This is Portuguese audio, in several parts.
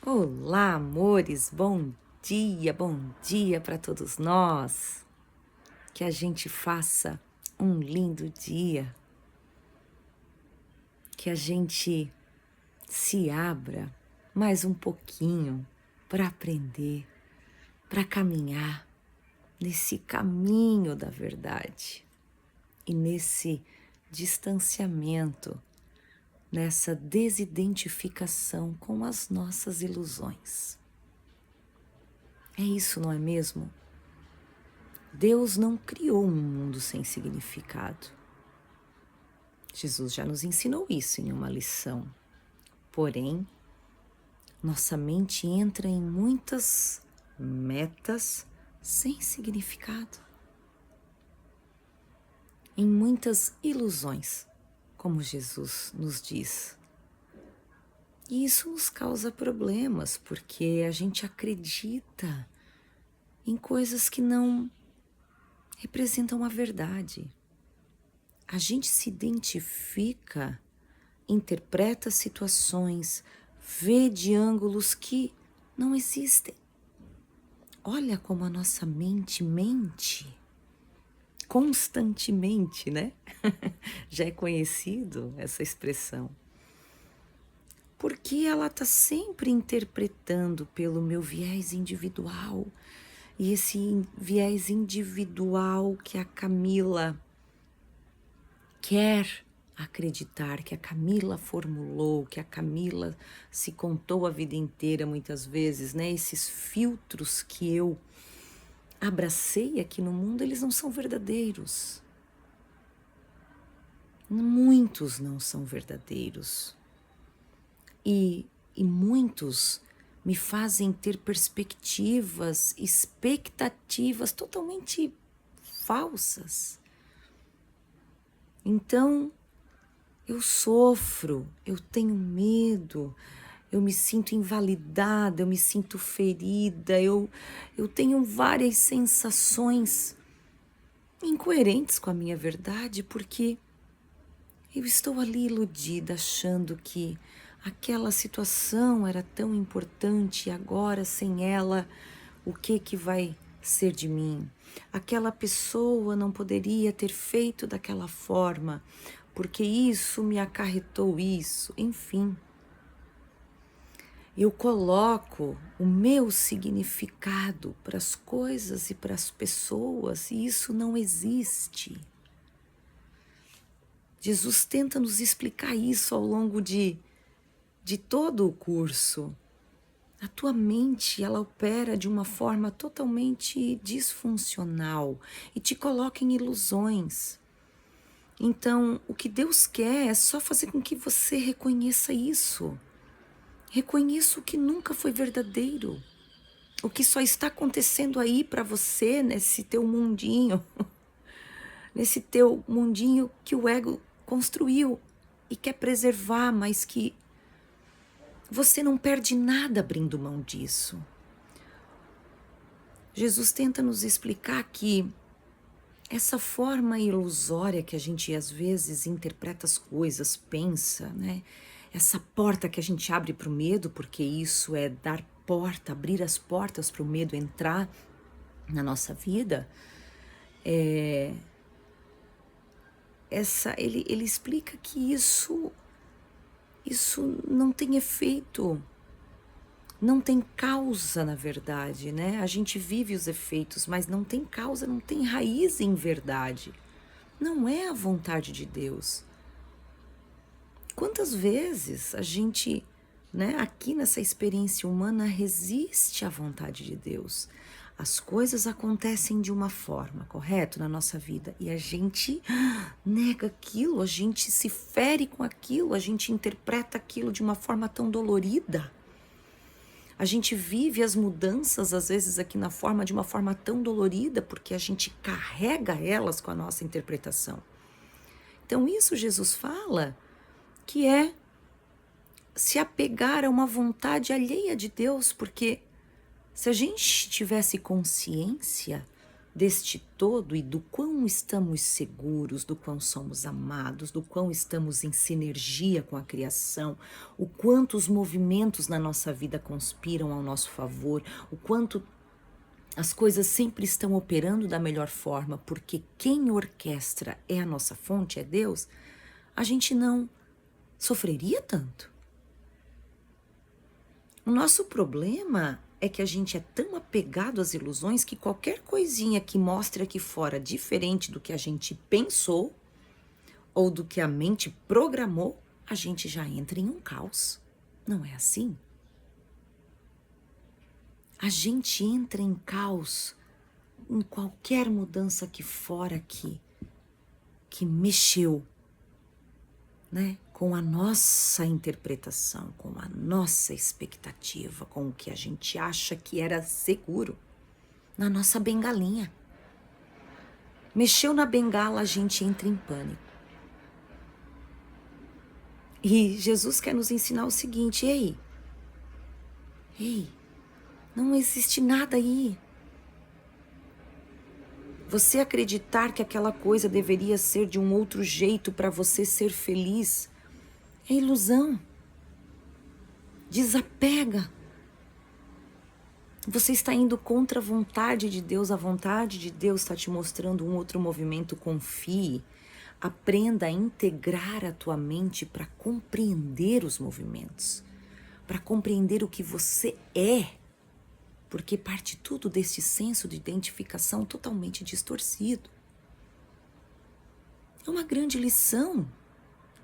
Olá, amores, bom dia para todos nós. Que a gente faça um lindo dia, que a gente se abra mais um pouquinho para aprender, para caminhar nesse caminho da verdade e nesse distanciamento, nessa desidentificação com as nossas ilusões. É isso, não é mesmo? Deus não criou um mundo sem significado. Jesus já nos ensinou isso em uma lição. Porém, nossa mente entra em muitas metas sem significado, em muitas ilusões, como Jesus nos diz. E isso nos causa problemas, porque a gente acredita em coisas que não representam a verdade. A gente se identifica, interpreta situações, vê de ângulos que não existem. Olha como a nossa mente mente constantemente, né? Já é conhecido essa expressão. Porque ela está sempre interpretando pelo meu viés individual. E esse viés individual que a Camila quer acreditar, que a Camila formulou, que a Camila se contou a vida inteira muitas vezes, né? Esses filtros que eu abracei aqui no mundo, eles não são verdadeiros. Muitos não são verdadeiros. E muitos me fazem ter perspectivas, expectativas totalmente falsas. Então, eu sofro, eu tenho medo, eu me sinto invalidada, eu me sinto ferida, eu tenho várias sensações incoerentes com a minha verdade, porque eu estou ali iludida, achando que aquela situação era tão importante e agora sem ela, o que vai ser de mim? Aquela pessoa não poderia ter feito daquela forma, porque isso me acarretou isso, enfim. Eu coloco o meu significado para as coisas e para as pessoas e isso não existe. Jesus tenta nos explicar isso ao longo de todo o curso. A tua mente, ela opera de uma forma totalmente disfuncional e te coloca em ilusões. Então, o que Deus quer é só fazer com que você reconheça isso. Reconheça o que nunca foi verdadeiro. O que só está acontecendo aí para você, nesse teu mundinho. Nesse teu mundinho que o ego construiu e quer preservar, mas que você não perde nada abrindo mão disso. Jesus tenta nos explicar que essa forma ilusória que a gente às vezes interpreta as coisas, pensa, né? Essa porta que a gente abre para o medo, porque isso é dar porta, abrir as portas para o medo entrar na nossa vida, ele explica que isso não tem efeito, não tem causa, na verdade, né? A gente vive os efeitos, mas não tem causa, não tem raiz em verdade. Não é a vontade de Deus. Quantas vezes a gente, né, aqui nessa experiência humana, resiste à vontade de Deus? As coisas acontecem de uma forma, correto? Na nossa vida. E a gente nega aquilo, a gente se fere com aquilo, a gente interpreta aquilo de uma forma tão dolorida. A gente vive as mudanças, às vezes, aqui na forma, de uma forma tão dolorida, porque a gente carrega elas com a nossa interpretação. Então, isso Jesus fala que é se apegar a uma vontade alheia de Deus, porque se a gente tivesse consciência deste todo e do quão estamos seguros, do quão somos amados, do quão estamos em sinergia com a criação, o quanto os movimentos na nossa vida conspiram ao nosso favor, o quanto as coisas sempre estão operando da melhor forma, porque quem orquestra é a nossa fonte, é Deus, a gente não sofreria tanto. O nosso problema é que a gente é tão apegado às ilusões que qualquer coisinha que mostre aqui fora diferente do que a gente pensou ou do que a mente programou, a gente já entra em um caos. Não é assim? A gente entra em caos em qualquer mudança aqui fora que mexeu, né? Com a nossa interpretação, com a nossa expectativa, com o que a gente acha que era seguro, na nossa bengalinha. Mexeu na bengala, a gente entra em pânico. E Jesus quer nos ensinar o seguinte: ei, não existe nada aí. Você acreditar que aquela coisa deveria ser de um outro jeito para você ser feliz é ilusão. Desapega. Você está indo contra a vontade de Deus. A vontade de Deus está te mostrando um outro movimento. Confie. Aprenda a integrar a tua mente para compreender os movimentos, para compreender o que você é, porque parte tudo desse senso de identificação totalmente distorcido. É uma grande lição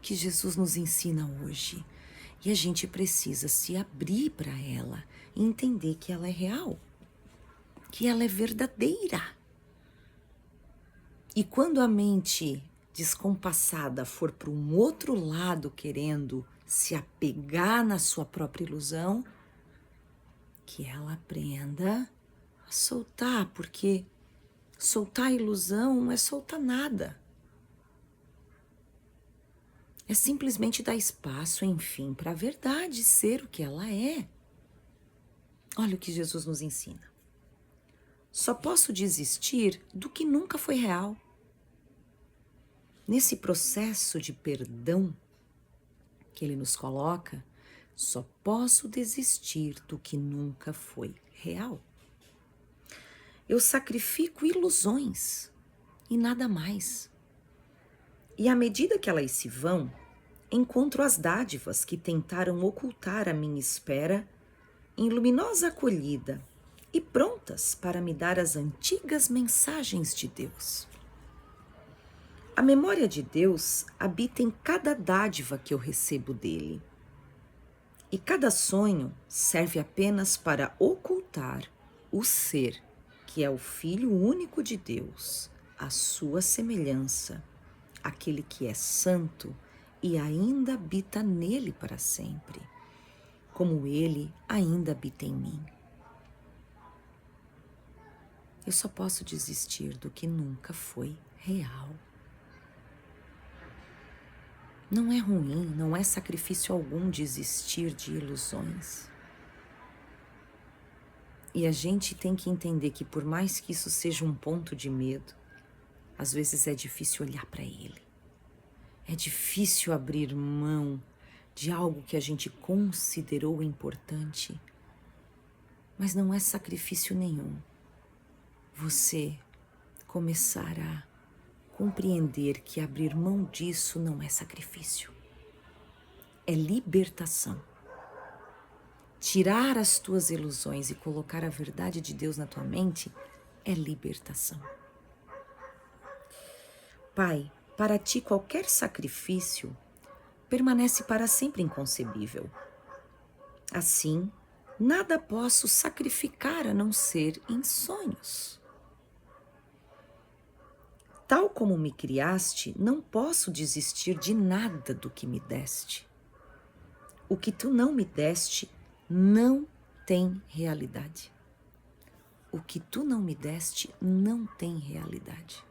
que Jesus nos ensina hoje. E a gente precisa se abrir para ela e entender que ela é real, que ela é verdadeira. E quando a mente descompassada for para um outro lado querendo se apegar na sua própria ilusão, que ela aprenda a soltar, porque soltar a ilusão não é soltar nada. É simplesmente dar espaço, enfim, para a verdade ser o que ela é. Olha o que Jesus nos ensina. Só posso desistir do que nunca foi real. Nesse processo de perdão que ele nos coloca, só posso desistir do que nunca foi real. Eu sacrifico ilusões e nada mais. E à medida que elas se vão, encontro as dádivas que tentaram ocultar a minha espera em luminosa acolhida e prontas para me dar as antigas mensagens de Deus. A memória de Deus habita em cada dádiva que eu recebo dele. E cada sonho serve apenas para ocultar o ser, que é o Filho único de Deus, a sua semelhança, aquele que é santo e ainda habita nele para sempre, como ele ainda habita em mim. Eu só posso desistir do que nunca foi real. Não é ruim, não é sacrifício algum desistir de ilusões. E a gente tem que entender que por mais que isso seja um ponto de medo, às vezes é difícil olhar para ele. É difícil abrir mão de algo que a gente considerou importante. Mas não é sacrifício nenhum você começar a compreender que abrir mão disso não é sacrifício. É libertação. Tirar as tuas ilusões e colocar a verdade de Deus na tua mente é libertação. Pai, para ti qualquer sacrifício permanece para sempre inconcebível. Assim, nada posso sacrificar a não ser em sonhos. Tal como me criaste, não posso desistir de nada do que me deste. O que tu não me deste não tem realidade. O que tu não me deste não tem realidade.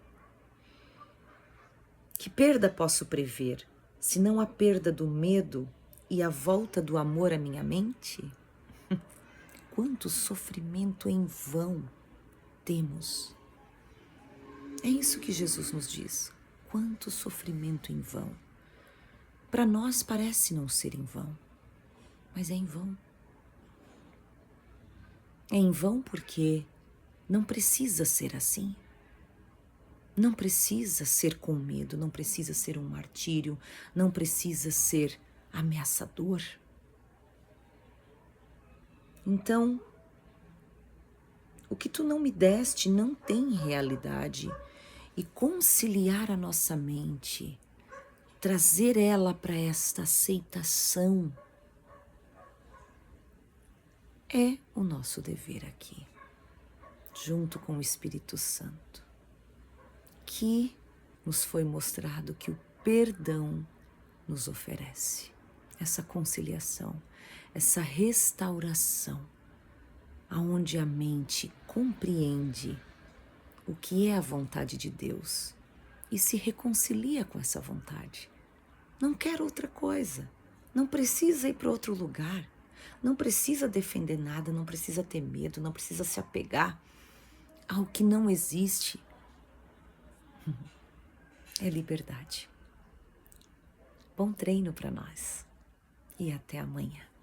Que perda posso prever, se não a perda do medo e a volta do amor à minha mente? Quanto sofrimento em vão temos É isso que Jesus nos diz. Quanto sofrimento em vão. Para nós parece não ser em vão, mas é em vão. É em vão porque não precisa ser assim. Não precisa ser com medo, não precisa ser um martírio, não precisa ser ameaçador. Então, o que tu não me deste não tem realidade. E conciliar a nossa mente, trazer ela para esta aceitação, é o nosso dever aqui, junto com o Espírito Santo, que nos foi mostrado que o perdão nos oferece. Essa conciliação, essa restauração, aonde a mente compreende o que é a vontade de Deus e se reconcilia com essa vontade. Não quer outra coisa, não precisa ir para outro lugar, não precisa defender nada, não precisa ter medo, não precisa se apegar ao que não existe. É liberdade. Bom treino para nós e até amanhã.